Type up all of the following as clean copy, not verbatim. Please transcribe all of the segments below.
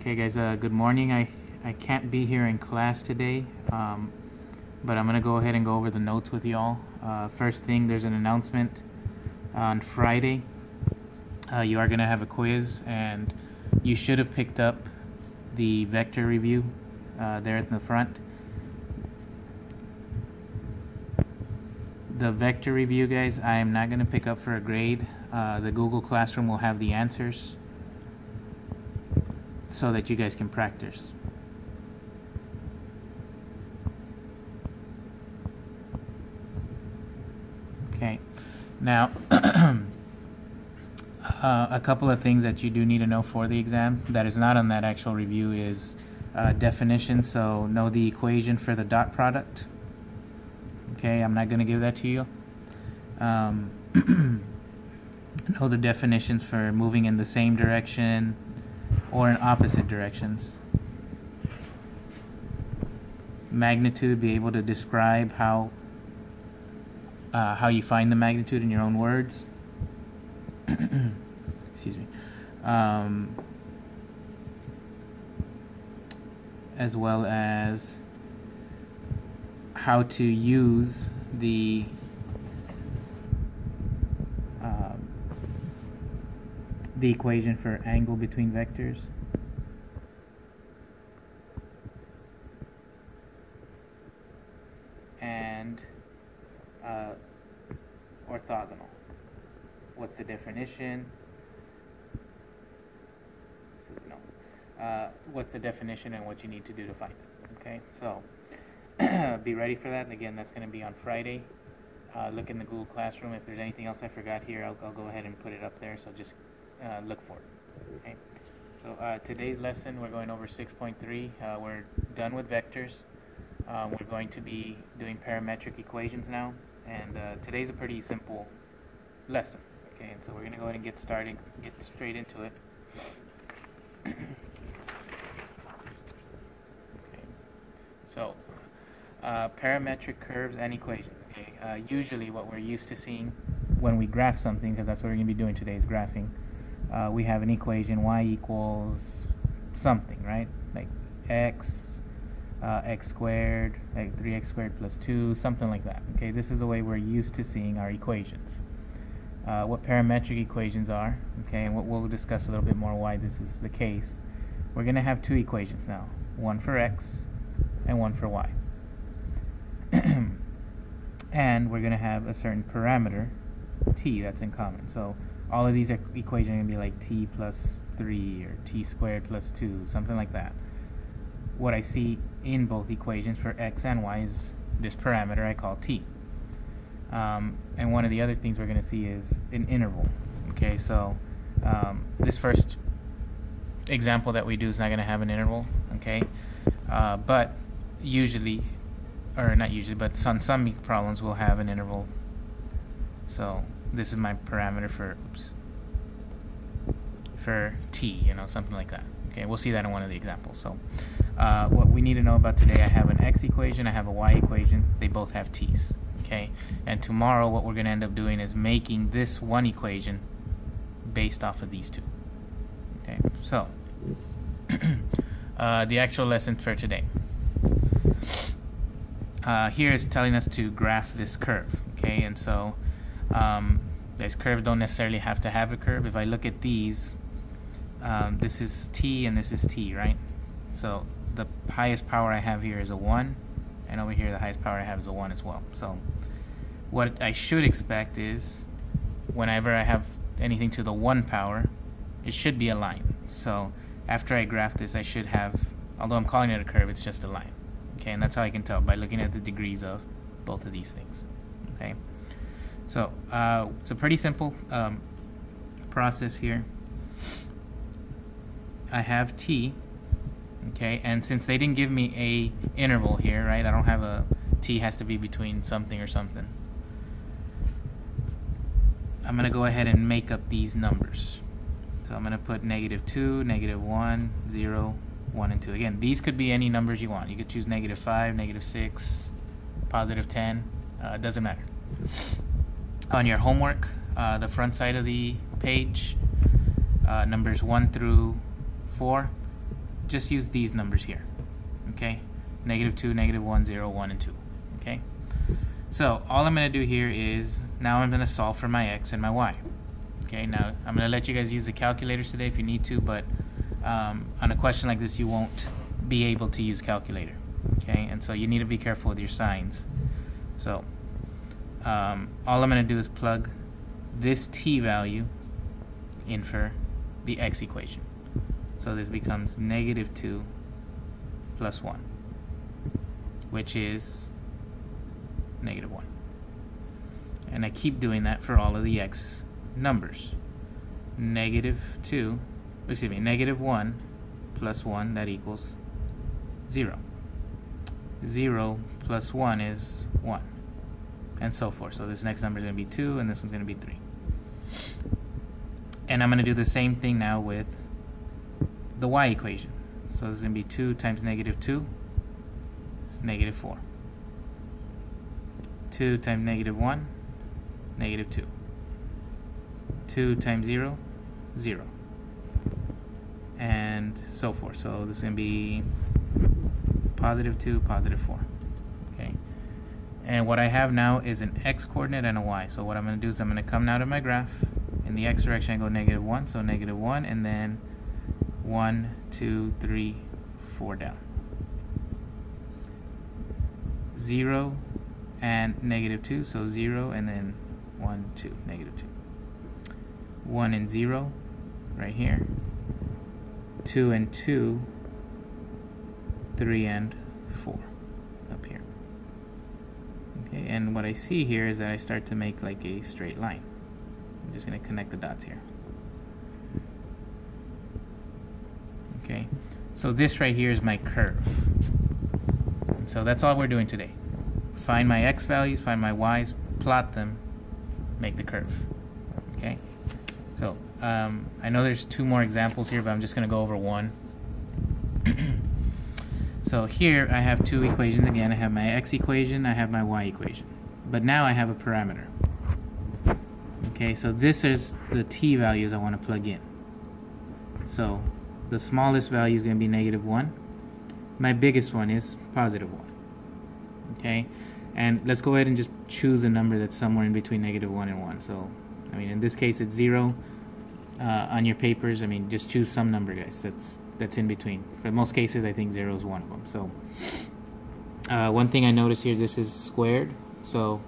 Okay guys, good morning. I can't be here in class today, but I'm going to go ahead and go over the notes with y'all. First thing, there's an announcement on Friday. You are going to have a quiz, and you should have picked up the vector review there at the front. The vector review, guys, I am not going to pick up for a grade. The Google Classroom will have the answers so that you guys can practice. Okay, now a couple of things that you do need to know for the exam that is not on that actual review is definition. So know the equation for the dot product. Okay, I'm not going to give that to you. Know the definitions for moving in the same direction or in opposite directions. Magnitude, be able to describe how you find the magnitude in your own words. Excuse me. As well as how to use the equation for angle between vectors. And orthogonal. What's the definition? What's the definition and what you need to do to find it? Okay, so be ready for that. And again, that's going to be on Friday. Look in the Google Classroom. If there's anything else I forgot here, I'll go ahead and put it up there. So just look for it. Okay. So today's lesson, we're going over 6.3. We're done with vectors. We're going to be doing parametric equations now, and today's a pretty simple lesson. Okay, and so we're going to go ahead and get started, get straight into it. Okay. So parametric curves and equations. Okay, usually what we're used to seeing when we graph something, because that's what we're going to be doing today, is graphing. We have an equation, y equals something, right? Like x squared, like 3x squared plus 2, something like that. Okay, this is the way we're used to seeing our equations. What parametric equations are, okay, and we'll discuss a little bit more why this is the case. We're going to have two equations now, one for x and one for y. And we're going to have a certain parameter, t, that's in common. So all of these equations are going to be like t plus 3 or t squared plus 2, something like that. What I see in both equations for x and y is this parameter I call t. And one of the other things we're going to see is an interval. Okay, so this first example that we do is not going to have an interval. Okay, but usually, or not usually, but on some problems we'll have an interval. So this is my parameter for t, you know, something like that. Okay, we'll see that in one of the examples. So what we need to know about today, I have an x equation, I have a y equation. They both have t's. Okay, and tomorrow what we're going to end up doing is making this one equation based off of these two. Okay, so the actual lesson for today. Here is telling us to graph this curve. Okay, and so these curves don't necessarily have to have a curve. If I look at these, this is t and this is t, right? So the highest power I have here is a 1, and over here the highest power I have is a 1 as well. So what I should expect is whenever I have anything to the 1 power, it should be a line. So after I graph this, I should have, although I'm calling it a curve, it's just a line. Okay, and that's how I can tell by looking at the degrees of both of these things. Okay, so it's a pretty simple process here. I have t, okay, and since they didn't give me a interval here, right, I don't have a t has to be between something or something. I'm going to go ahead and make up these numbers. So I'm going to put -2, -1, 0, 1, and 2. Again, these could be any numbers you want. You could choose -5, -6, +10. It doesn't matter. On your homework, the front side of the page, numbers 1 through 4, just use these numbers here. Okay, -2, -1, 0, 1, and 2. Okay, so all I'm going to do here is now I'm going to solve for my x and my y. Okay, now I'm going to let you guys use the calculators today if you need to, but on a question like this you won't be able to use calculator. Okay, and so you need to be careful with your signs. So all I'm going to do is plug this t value in for the x equation. So this becomes -2 plus 1, which is -1. And I keep doing that for all of the x numbers. -1 plus 1, that equals 0. 0 plus 1 is 1, and so forth. So this next number is going to be 2, and this one's going to be 3. And I'm going to do the same thing now with the y equation. So this is going to be 2 times -2 is -4. 2 times -1, -2. 2 times 0, 0. And so forth. So this is going to be +2, +4. Okay. And what I have now is an x coordinate and a y. So what I'm going to do is I'm going to come now to my graph. In the x direction I go -1, so -1, and then 1, 2, 3, 4 down. 0 and -2, so 0, and then 1, 2, -2. 1 and 0 right here. 2 and 2, 3 and 4 up here. Okay, and what I see here is that I start to make like a straight line. I'm just going to connect the dots here. Okay, so this right here is my curve. And so that's all we're doing today. Find my x values, find my y's, plot them, make the curve. Okay, so I know there's 2 more examples here, but I'm just going to go over one. So here I have 2 equations again. I have my x equation, I have my y equation. But now I have a parameter. Okay, so this is the t values I want to plug in. So the smallest value is going to be -1. My biggest one is +1. Okay, and let's go ahead and just choose a number that's somewhere in between -1 and 1. So, I mean, in this case it's 0. On your papers, I mean, just choose some number, guys. That's in between. For most cases, I think 0 is one of them. So, one thing I noticed here, this is squared. So,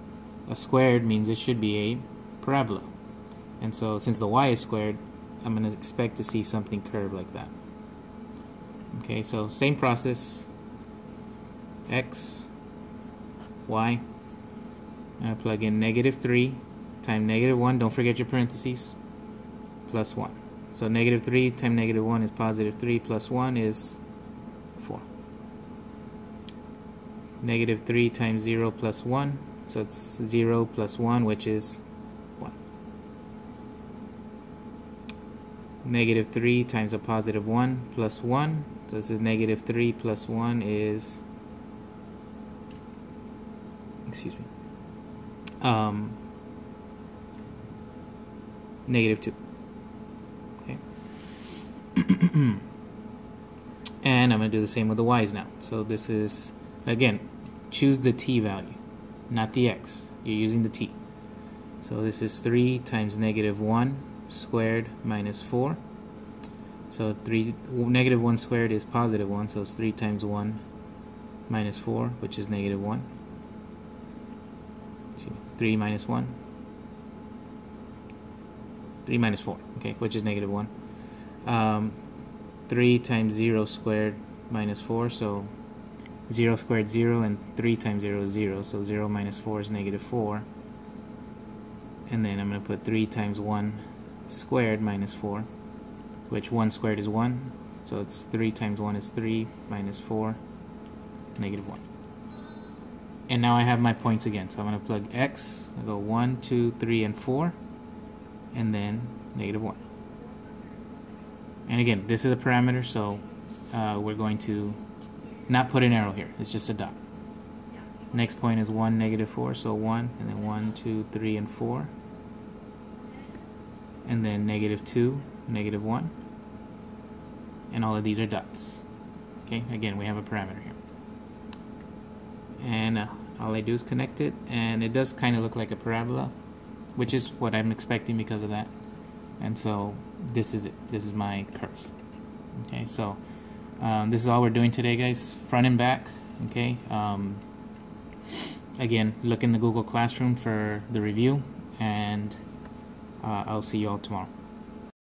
a squared means it should be a parabola. And so, since the y is squared, I'm going to expect to see something curved like that. Okay, so same process. X, y. I plug in -3 times -1. Don't forget your parentheses. Plus 1. So -3 times -1 is +3, plus 1 is 4. -3 times 0 plus 1, so it's 0 plus 1, which is 1. -3 times a +1 plus 1, so this is -3 plus 1 is, excuse me, -2. And I'm going to do the same with the y's now. So this is, again, choose the t value, not the x. You're using the t. So this is 3 times -1 squared minus 4. So -1 squared is +1, so it's 3 times 1 minus 4, which is -1. 3 minus 1. 3 minus 4, okay, which is -1. 3 times 0 squared minus 4, so 0 squared 0, and 3 times 0 is 0, so 0 minus 4 is -4. And then I'm going to put 3 times 1 squared minus 4, which 1 squared is 1, so it's 3 times 1 is 3, minus 4, -1. And now I have my points again, so I'm going to plug x, I go 1, 2, 3, and 4, and then -1. And again, this is a parameter, so we're going to not put an arrow here. It's just a dot. Next point is 1, -4, so 1, and then 1, 2, 3, and 4. And then -2, -1. And all of these are dots. Okay, again, we have a parameter here. And all I do is connect it, and it does kind of look like a parabola, which is what I'm expecting because of that. And so this is it. This is my curve. Okay, so this is all we're doing today, guys, front and back. Okay, again, look in the Google Classroom for the review, and I'll see you all tomorrow.